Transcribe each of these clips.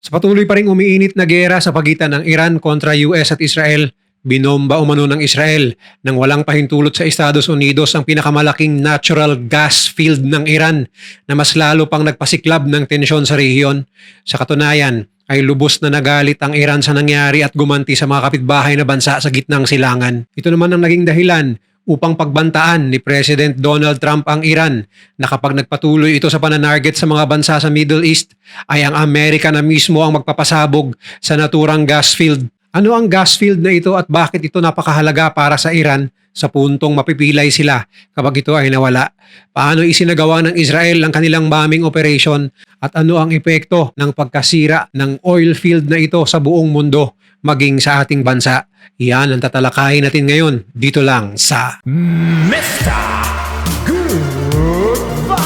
Sa patuloy pa ring umiinit na giyera sa pagitan ng Iran kontra US at Israel, binomba umano ng Israel nang walang pahintulot sa Estados Unidos ang pinakamalaking natural gas field ng Iran na mas lalo pang nagpasiklab ng tensyon sa rehiyon. Sa katunayan, ay lubos na nagalit ang Iran sa nangyari at gumanti sa mga kapitbahay na bansa sa gitnang silangan. Ito naman ang naging dahilan upang pagbantaan ni President Donald Trump ang Iran na kapag nagpatuloy ito sa pananarget sa mga bansa sa Middle East ay ang Amerika na mismo ang magpapasabog sa naturang gas field. Ano ang gas field na ito at bakit ito napakahalaga para sa Iran sa puntong mapipilay sila kapag ito ay nawala? Paano isinagawa ng Israel ang kanilang bombing operation at ano ang epekto ng pagkasira ng oil field na ito sa buong mundo maging sa ating bansa? Yan ang tatalakayin natin ngayon dito lang sa Mr. Goodbye!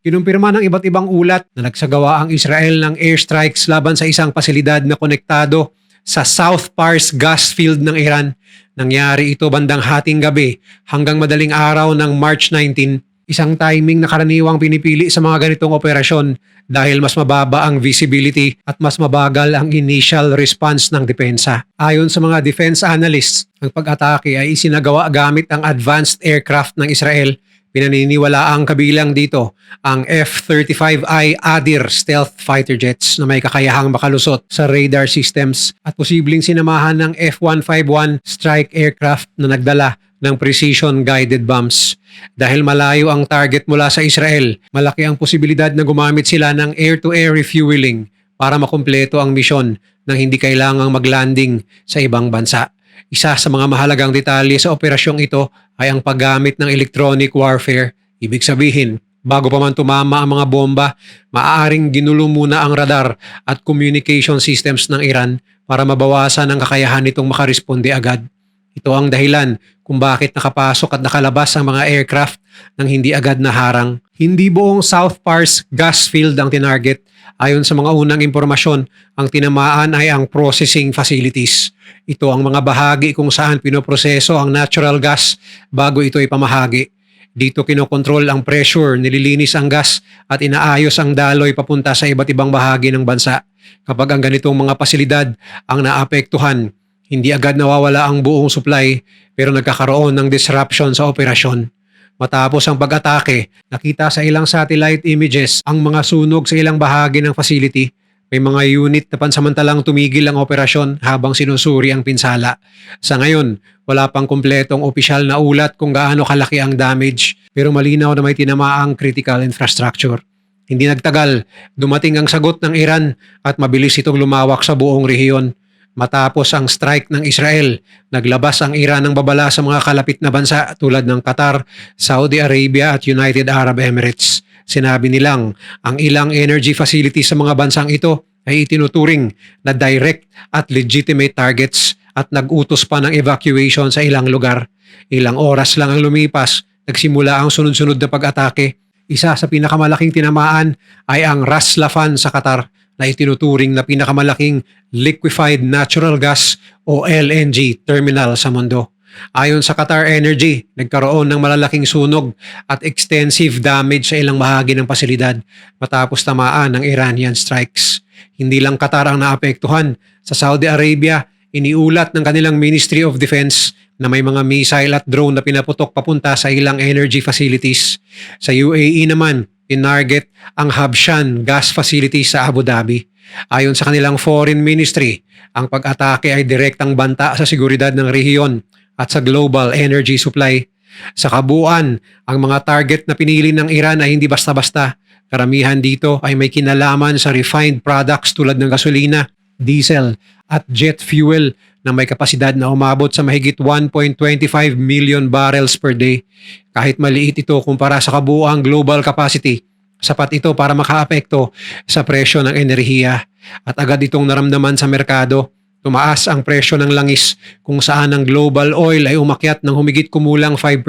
Kinumpirma ng iba't ibang ulat na nagsagawa ang Israel ng airstrikes laban sa isang pasilidad na konektado sa South Pars gas field ng Iran. Nangyari ito bandang hating gabi hanggang madaling araw ng March 19, isang timing na karaniwang pinipili sa mga ganitong operasyon dahil mas mababa ang visibility at mas mabagal ang initial response ng depensa. Ayon sa mga defense analysts, ang pag-atake ay isinagawa gamit ang advanced aircraft ng Israel. Pinaniniwala ang kabilang dito ang F-35I Adir stealth fighter jets na may kakayahang makalusot sa radar systems at posibleng sinamahan ng F-151 strike aircraft na nagdala ng precision-guided bombs. Dahil malayo ang target mula sa Israel, malaki ang posibilidad na gumamit sila ng air-to-air refueling para makumpleto ang misyon nang hindi kailangang maglanding sa ibang bansa. Isa sa mga mahalagang detalye sa operasyong ito ay ang paggamit ng electronic warfare. Ibig sabihin, bago pa man tumama ang mga bomba, maaaring ginulo muna ang radar at communication systems ng Iran para mabawasan ang kakayahan nitong makaresponde agad. Ito ang dahilan kung bakit nakapasok at nakalabas ang mga aircraft nang hindi agad naharang. Hindi buong South Pars gas field ang tinarget. Ayon sa mga unang impormasyon, ang tinamaan ay ang processing facilities. Ito ang mga bahagi kung saan pinoproseso ang natural gas bago ito ipamahagi. Dito kinokontrol ang pressure, nililinis ang gas at inaayos ang daloy papunta sa iba't ibang bahagi ng bansa. Kapag ang ganitong mga pasilidad ang naapektuhan, hindi agad nawawala ang buong supply pero nagkakaroon ng disruption sa operasyon. Matapos ang pag-atake, nakita sa ilang satellite images ang mga sunog sa ilang bahagi ng facility. May mga unit na pansamantalang tumigil ang operasyon habang sinusuri ang pinsala. Sa ngayon, wala pang kumpletong opisyal na ulat kung gaano kalaki ang damage pero malinaw na may tinamaang critical infrastructure. Hindi nagtagal, dumating ang sagot ng Iran at mabilis itong lumawak sa buong rehiyon. Matapos ang strike ng Israel, naglabas ang Iran ng babala sa mga kalapit na bansa tulad ng Qatar, Saudi Arabia at United Arab Emirates. Sinabi nilang ang ilang energy facilities sa mga bansang ito ay itinuturing na direct at legitimate targets at nag-utos pa ng evacuation sa ilang lugar. Ilang oras lang ang lumipas, nagsimula ang sunod-sunod na pag-atake. Isa sa pinakamalaking tinamaan ay ang Ras Laffan sa Qatar na itinuturing na pinakamalaking liquefied natural gas o LNG terminal sa mundo. Ayon sa Qatar Energy, nagkaroon ng malalaking sunog at extensive damage sa ilang bahagi ng pasilidad matapos tamaan ng Iranian strikes. Hindi lang Qatar ang naapektuhan. Sa Saudi Arabia, iniulat ng kanilang Ministry of Defense na may mga missile at drone na pinaputok papunta sa ilang energy facilities. Sa UAE naman, tinarget ang Habshan gas facility sa Abu Dhabi. Ayon sa kanilang foreign ministry, ang pag-atake ay direktang banta sa seguridad ng rehiyon at sa global energy supply. Sa kabuuan, ang mga target na pinili ng Iran ay hindi basta-basta. Karamihan dito ay may kinalaman sa refined products tulad ng gasolina, diesel at jet fuel na may kapasidad na umabot sa mahigit 1.25 million barrels per day. Kahit maliit ito kumpara sa kabuuang global capacity, sapat ito para makaapekto sa presyo ng enerhiya at agad itong naramdaman sa merkado. Tumaas ang presyo ng langis kung saan ang global oil ay umakyat ng humigit kumulang 5%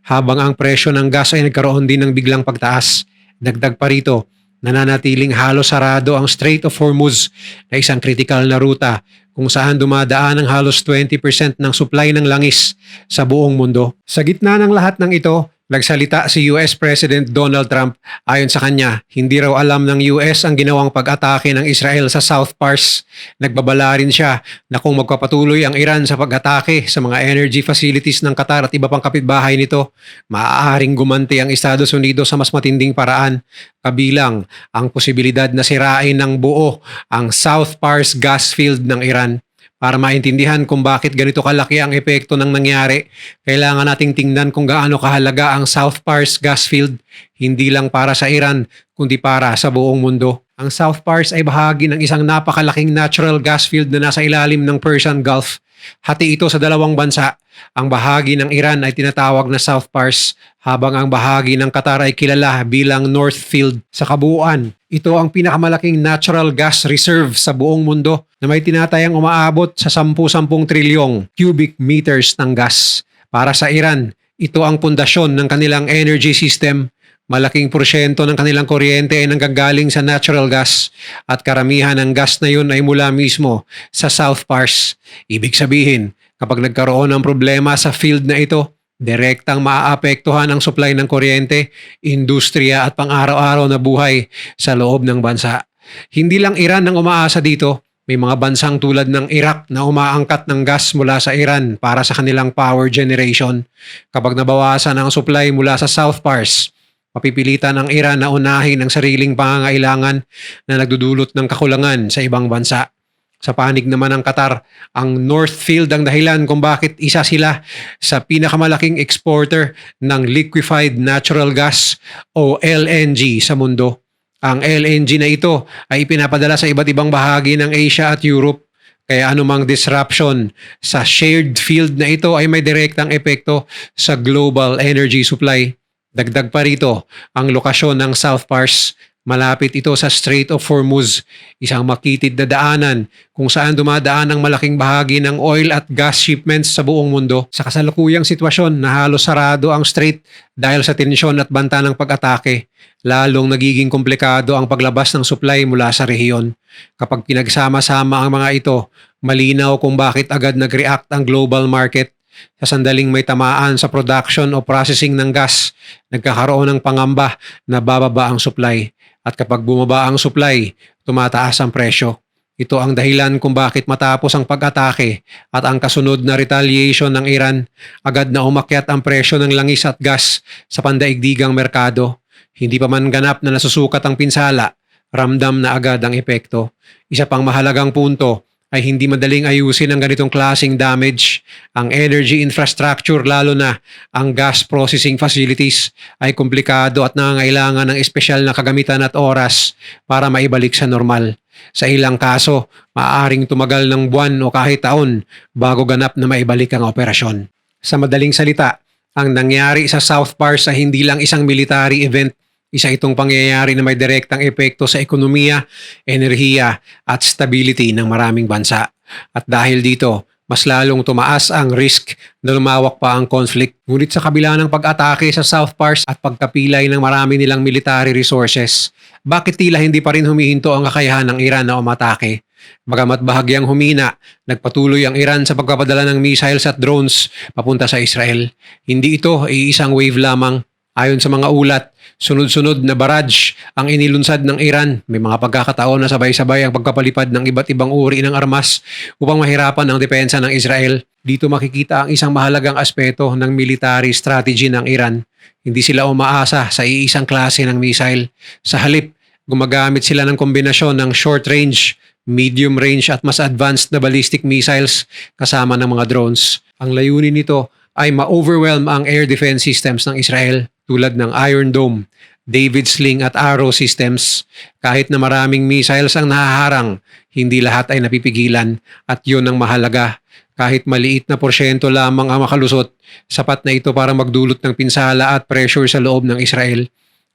habang ang presyo ng gas ay nagkaroon din ng biglang pagtaas. Dagdag pa rito, nananatiling halos sarado ang Strait of Hormuz na isang kritikal na ruta kung saan dumadaan ang halos 20% ng supply ng langis sa buong mundo. Sa gitna ng lahat ng ito, Nagsalita si US President Donald Trump. Ayon sa kanya, hindi raw alam ng US ang ginawang pag-atake ng Israel sa South Pars. Nagbabala rin siya na kung magpapatuloy ang Iran sa pag-atake sa mga energy facilities ng Qatar at iba pang kapitbahay nito, maaaring gumanti ang Estados Unidos sa mas matinding paraan, kabilang ang posibilidad na sirain ng buo ang South Pars gas field ng Iran. Para maintindihan kung bakit ganito kalaki ang epekto ng nangyari, kailangan nating tingnan kung gaano kahalaga ang South Pars gas field, hindi lang para sa Iran, kundi para sa buong mundo. Ang South Pars ay bahagi ng isang napakalaking natural gas field na nasa ilalim ng Persian Gulf. Hati ito sa dalawang bansa. Ang bahagi ng Iran ay tinatawag na South Pars, habang ang bahagi ng Qatar ay kilala bilang North Field. Sa kabuuan, ito ang pinakamalaking natural gas reserve sa buong mundo na may tinatayang umaabot sa 10-10 trilyong cubic meters ng gas. Para sa Iran, ito ang pundasyon ng kanilang energy system. Malaking porsyento ng kanilang kuryente ay nanggagaling sa natural gas at karamihan ng gas na yun ay mula mismo sa South Pars. Ibig sabihin, kapag nagkaroon ng problema sa field na ito, direktang maaapektuhan ang supply ng kuryente, industriya at pang-araw-araw na buhay sa loob ng bansa. Hindi lang Iran ang umaasa dito. May mga bansang tulad ng Iraq na umaangkat ng gas mula sa Iran para sa kanilang power generation. Kapag nabawasan ang supply mula sa South Pars, mapipilitan ang Iran na unahin ang sariling pangangailangan na nagdudulot ng kakulangan sa ibang bansa. Sa panig naman ng Qatar, ang North Field ang dahilan kung bakit isa sila sa pinakamalaking exporter ng liquefied natural gas o LNG sa mundo. Ang LNG na ito ay ipinapadala sa iba't ibang bahagi ng Asia at Europe. Kaya anumang disruption sa shared field na ito ay may direktang epekto sa global energy supply. Dagdag pa rito ang lokasyon ng South Pars. Malapit ito sa Strait of Hormuz, isang makitid na daanan kung saan dumadaan ang malaking bahagi ng oil at gas shipments sa buong mundo. Sa kasalukuyang sitwasyon na halos sarado ang strait dahil sa tensyon at banta ng pag-atake, lalong nagiging komplikado ang paglabas ng supply mula sa rehiyon. Kapag pinagsama-sama ang mga ito, malinaw kung bakit agad nag-react ang global market. Sa sandaling may tamaan sa production o processing ng gas, nagkakaroon ng pangamba na bababa ang supply. At kapag bumaba ang supply, tumataas ang presyo. Ito ang dahilan kung bakit matapos ang pag-atake at ang kasunod na retaliation ng Iran, agad na umakyat ang presyo ng langis at gas sa pandaigdigang merkado. Hindi pa man ganap na nasusukat ang pinsala, ramdam na agad ang epekto. Isa pang mahalagang punto ay hindi madaling ayusin ang ganitong klaseng damage. Ang energy infrastructure, lalo na ang gas processing facilities, ay komplikado at nangangailangan ng espesyal na kagamitan at oras para maibalik sa normal. Sa ilang kaso, maaaring tumagal ng buwan o kahit taon bago ganap na maibalik ang operasyon. Sa madaling salita, ang nangyari sa South Pars ay hindi lang isang military event. Isa itong pangyayari na may direktang epekto sa ekonomiya, enerhiya at stability ng maraming bansa. At dahil dito, mas lalong tumaas ang risk na lumawak pa ang conflict. Ngunit sa kabila ng pag-atake sa South Pars at pagkapilay ng marami nilang military resources, bakit tila hindi pa rin humihinto ang kakayahan ng Iran na umatake? Bagamat bahagyang humina, nagpatuloy ang Iran sa pagpapadala ng missiles at drones papunta sa Israel. Hindi ito ay isang wave lamang. Ayon sa mga ulat, sunod-sunod na barrage ang inilunsad ng Iran. May mga pagkakataon na sabay-sabay ang pagpapalipad ng iba't ibang uri ng armas upang mahirapan ang depensa ng Israel. Dito makikita ang isang mahalagang aspeto ng military strategy ng Iran. Hindi sila umaasa sa iisang klase ng missile. Sa halip, gumagamit sila ng kombinasyon ng short range, medium range at mas advanced na ballistic missiles kasama ng mga drones. Ang layunin nito ay ma-overwhelm ang air defense systems ng Israel tulad ng Iron Dome, David Sling at Arrow systems. Kahit na maraming missiles ang nahaharang, hindi lahat ay napipigilan at yun ang mahalaga. Kahit maliit na porsyento lamang ang makalusot, sapat na ito para magdulot ng pinsala at pressure sa loob ng Israel.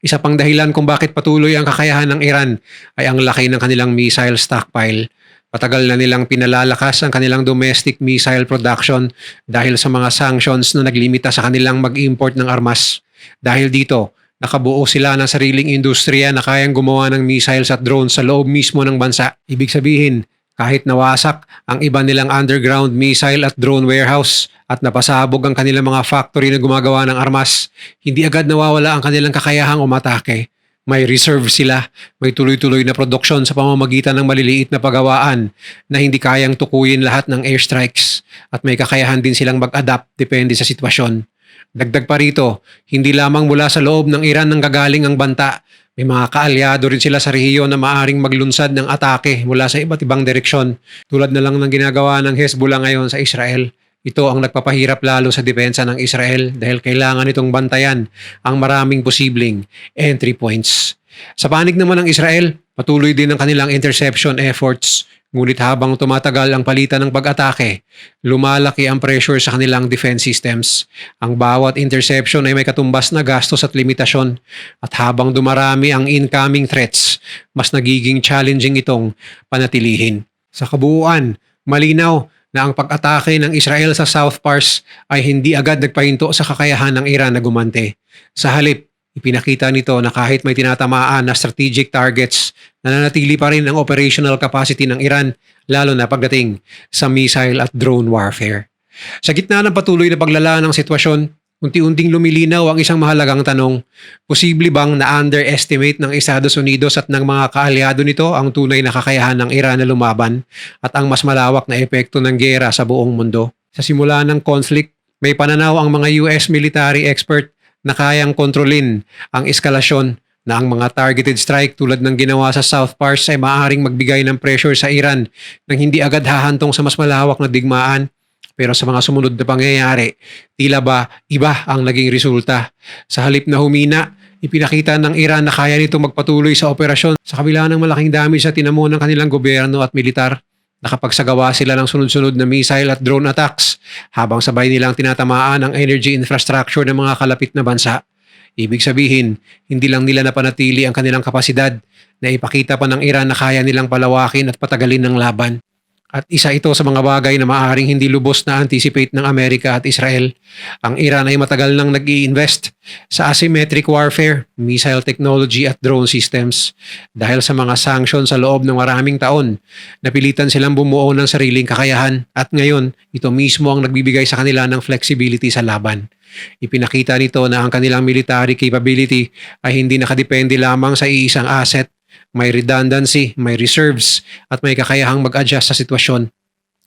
Isa pang dahilan kung bakit patuloy ang kakayahan ng Iran ay ang laki ng kanilang missile stockpile. Patagal na nilang pinalalakas ang kanilang domestic missile production dahil sa mga sanctions na naglimita sa kanilang mag-import ng armas. Dahil dito, nakabuo sila ng sariling industriya na kayang gumawa ng missiles at drones sa loob mismo ng bansa. Ibig sabihin, Kahit nawasak ang iba nilang underground missile at drone warehouse at napasabog ang kanilang mga factory na gumagawa ng armas, hindi agad nawawala ang kanilang kakayahang umatake. May reserve sila, may tuloy-tuloy na produksyon sa pamamagitan ng maliliit na pagawaan na hindi kayang tukuyin lahat ng airstrikes at may kakayahan din silang mag-adapt depende sa sitwasyon. Dagdag pa rito, hindi lamang mula sa loob ng Iran nang gagaling ang banta, may mga kaalyado rin sila sa rehiyon na maaring maglunsad ng atake mula sa iba't ibang direksyon tulad na lang ng ginagawa ng Hezbollah ngayon sa Israel. Ito ang nagpapahirap lalo sa depensa ng Israel dahil kailangan itong bantayan ang maraming posibleng entry points. Sa panig naman ng Israel, patuloy din ang kanilang interception efforts. Ngunit habang tumatagal ang palitan ng pag-atake, lumalaki ang pressure sa kanilang defense systems. Ang bawat interception ay may katumbas na gastos at limitasyon. At habang dumarami ang incoming threats, mas nagiging challenging itong panatilihin. Sa kabuuan, malinaw na ang pag-atake ng Israel sa South Pars ay hindi agad nagpahinto sa kakayahan ng Iran na gumante. Sa halip, ipinakita nito na kahit may tinatamaan na strategic targets, nananatili pa rin ang operational capacity ng Iran, lalo na pagdating sa missile at drone warfare. Sa gitna ng patuloy na paglala ng sitwasyon, unti-unting lumilinaw ang isang mahalagang tanong: posible bang na-underestimate ng Estados Unidos at ng mga kaalyado nito ang tunay na kakayahan ng Iran na lumaban at ang mas malawak na epekto ng giyera sa buong mundo? Sa simula ng conflict, may pananaw ang mga US military expert na kayang kontrolin ang eskalasyon, na ang mga targeted strike tulad ng ginawa sa South Pars ay maaaring magbigay ng pressure sa Iran nang hindi agad hahantong sa mas malawak na digmaan. Pero sa mga sumunod na pangyayari, tila ba iba ang naging resulta? Sa halip na humina, ipinakita ng Iran na kaya nito magpatuloy sa operasyon sa kabila ng malaking damage sa tinamo ng kanilang gobyerno at militar. Nakapagsagawa sila ng sunod-sunod na missile at drone attacks habang sabay nilang tinatamaan ang energy infrastructure ng mga kalapit na bansa. Ibig sabihin, hindi lang nila napanatili ang kanilang kapasidad, na ipakita pa ng Iran na kaya nilang palawakin at patagalin ng laban. At isa ito sa mga bagay na maaaring hindi lubos na anticipate ng Amerika at Israel. Ang Iran ay matagal nang nag-i-invest sa asymmetric warfare, missile technology at drone systems. Dahil sa mga sanctions sa loob ng maraming taon, napilitan silang bumuo ng sariling kakayahan at ngayon ito mismo ang nagbibigay sa kanila ng flexibility sa laban. Ipinakita nito na ang kanilang military capability ay hindi nakadepende lamang sa iisang asset. May redundancy, may reserves, at may kakayahang mag-adjust sa sitwasyon.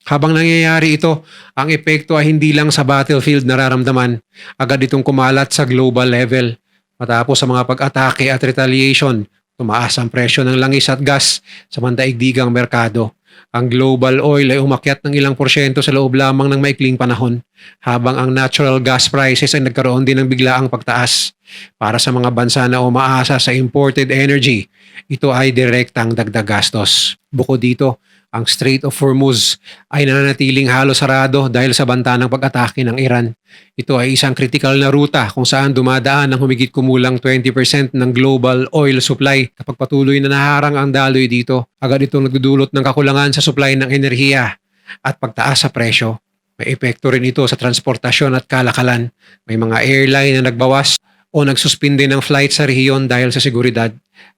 Habang nangyayari ito, ang epekto ay hindi lang sa battlefield nararamdaman, agad itong kumalat sa global level. Matapos sa mga pag-atake at retaliation, tumaas ang presyo ng langis at gas sa mandaigdigang merkado. Ang global oil ay umakyat ng ilang porsyento sa loob lamang ng maikling panahon, habang ang natural gas prices ay nagkaroon din ng biglaang pagtaas. Para sa mga bansa na umaasa sa imported energy, ito ay direktang dagdag gastos. Bukod dito, ang Strait of Hormuz ay nananatiling halos sarado dahil sa banta ng pag-atake ng Iran. Ito ay isang kritikal na ruta kung saan dumadaan ang humigit kumulang 20% ng global oil supply. Kapag patuloy na naharang ang daloy dito, agad itong nagdudulot ng kakulangan sa supply ng enerhiya at pagtaas sa presyo. May epekto rin ito sa transportasyon at kalakalan. May mga airline na nagbawas o nagsuspinde ng flight sa rehiyon dahil sa seguridad.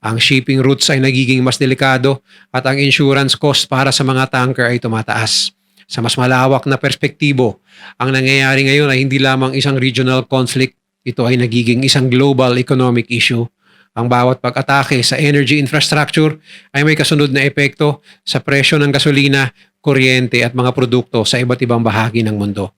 Ang shipping routes ay nagiging mas delikado at ang insurance cost para sa mga tanker ay tumataas. Sa mas malawak na perspektibo, ang nangyayari ngayon ay hindi lamang isang regional conflict, ito ay nagiging isang global economic issue. Ang bawat pag-atake sa energy infrastructure ay may kasunod na epekto sa presyo ng gasolina, kuryente at mga produkto sa iba't ibang bahagi ng mundo.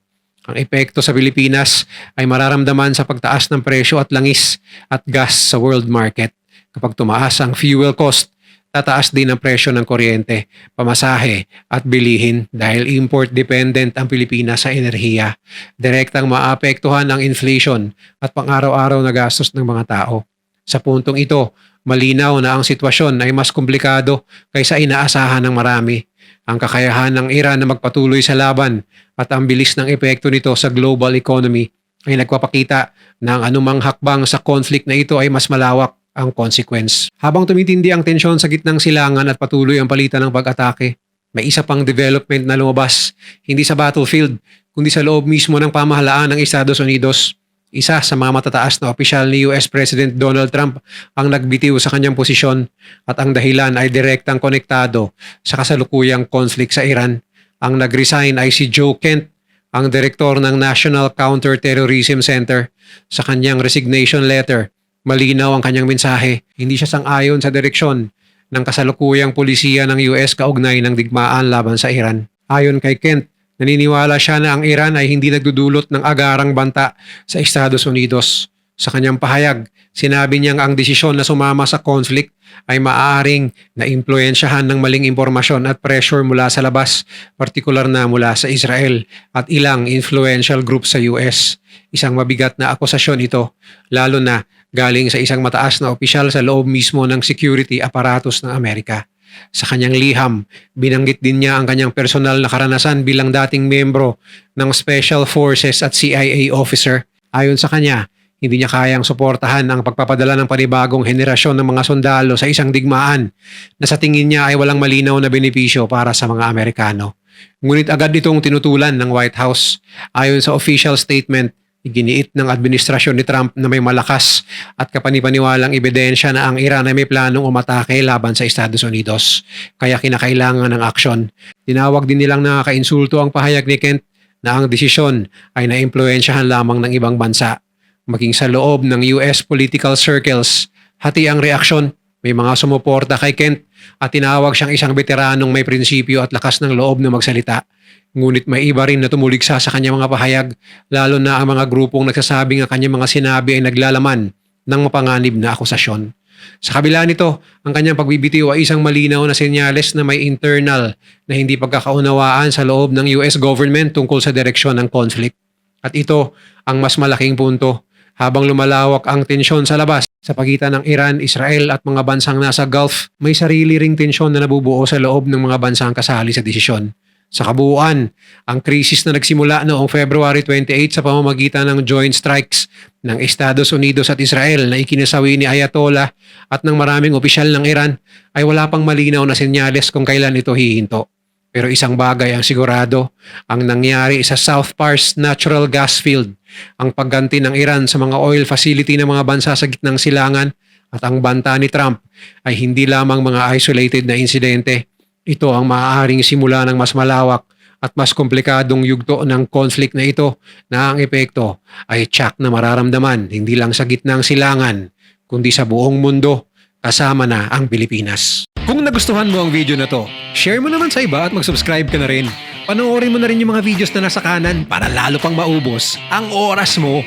Ang epekto sa Pilipinas ay mararamdaman sa pagtaas ng presyo at langis at gas sa world market. Kapag tumaas ang fuel cost, tataas din ang presyo ng kuryente, pamasahe at bilihin dahil import-dependent ang Pilipinas sa enerhiya. Direktang maapektuhan ang inflation at pang-araw-araw na gastos ng mga tao. Sa puntong ito, malinaw na ang sitwasyon ay mas komplikado kaysa inaasahan ng marami. Ang kakayahan ng Iran na magpatuloy sa laban at ang bilis ng epekto nito sa global economy ay nagpapakita na ang anumang hakbang sa conflict na ito ay mas malawak ang consequence. Habang tumitindi ang tensyon sa gitnang silangan at patuloy ang palitan ng pag-atake, may isa pang development na lumabas, hindi sa battlefield, kundi sa loob mismo ng pamahalaan ng Estados Unidos. Isa sa mga matataas na opisyal ni US President Donald Trump ang nagbitiw sa kanyang posisyon at ang dahilan ay direktang konektado sa kasalukuyang conflict sa Iran. Ang nag-resign ay si Joe Kent, ang direktor ng National Counter-Terrorism Center. Sa kanyang resignation letter, malinaw ang kanyang mensahe. Hindi siya sang-ayon sa direksyon ng kasalukuyang pulisiya ng US kaugnay ng digmaan laban sa Iran. Ayon kay Kent, naniniwala siya na ang Iran ay hindi nagdudulot ng agarang banta sa Estados Unidos. Sa kanyang pahayag, sinabi niyang ang desisyon na sumama sa conflict ay maaaring naimpluwensyahan ng maling impormasyon at pressure mula sa labas, partikular na mula sa Israel at ilang influential group sa US. Isang mabigat na akusasyon ito, lalo na galing sa isang mataas na opisyal sa loob mismo ng security apparatus ng Amerika. Sa kanyang liham, binanggit din niya ang kanyang personal na karanasan bilang dating membro ng Special Forces at CIA officer. Ayon sa kanya, hindi niya kayang suportahan ang pagpapadala ng panibagong henerasyon ng mga sundalo sa isang digmaan na sa tingin niya ay walang malinaw na benepisyo para sa mga Amerikano. Ngunit agad itong tinutulan ng White House. Ayon sa official statement, iginiit ng administrasyon ni Trump na may malakas at kapanipaniwalang ebidensya na ang Iran ay may planong umatake laban sa Estados Unidos, kaya kinakailangan ng aksyon. Tinawag din nilang nakakainsulto ang pahayag ni Kent na ang desisyon ay naimpluwensyahan lamang ng ibang bansa. Maging sa loob ng US political circles, hati ang reaksyon. May mga sumuporta kay Kent at tinawag siyang isang veteranong may prinsipyo at lakas ng loob na magsalita. Ngunit may iba rin na tumuligsa sa kanyang mga pahayag, lalo na ang mga grupong nagsasabing ang kanyang mga sinabi ay naglalaman ng mapanganib na akusasyon. Sa kabila nito, ang kanyang pagbibitiw ay isang malinaw na senyales na may internal na hindi pagkakaunawaan sa loob ng US government tungkol sa direksyon ng conflict. At ito ang mas malaking punto. Habang lumalawak ang tensyon sa labas sa pagitan ng Iran, Israel at mga bansang nasa Gulf, may sarili ring tensyon na nabubuo sa loob ng mga bansang kasali sa desisyon. Sa kabuuan, ang krisis na nagsimula noong February 28 sa pamamagitan ng joint strikes ng Estados Unidos at Israel na ikinasawi ni Ayatollah at ng maraming opisyal ng Iran ay wala pang malinaw na senyales kung kailan ito hihinto. Pero isang bagay ang sigurado, ang nangyari sa South Pars Natural Gas Field, ang pagganti ng Iran sa mga oil facility ng mga bansa sa gitnang silangan at ang banta ni Trump ay hindi lamang mga isolated na insidente. Ito ang maaaring simula ng mas malawak at mas komplikadong yugto ng conflict na ito na ang epekto ay tiyak na mararamdaman hindi lang sa gitnang silangan kundi sa buong mundo kasama na ang Pilipinas. Kung nagustuhan mo ang video na to, share mo naman sa iba at mag-subscribe ka na rin. Panoorin mo na rin yung mga videos na nasa kanan para lalo pang maubos ang oras mo.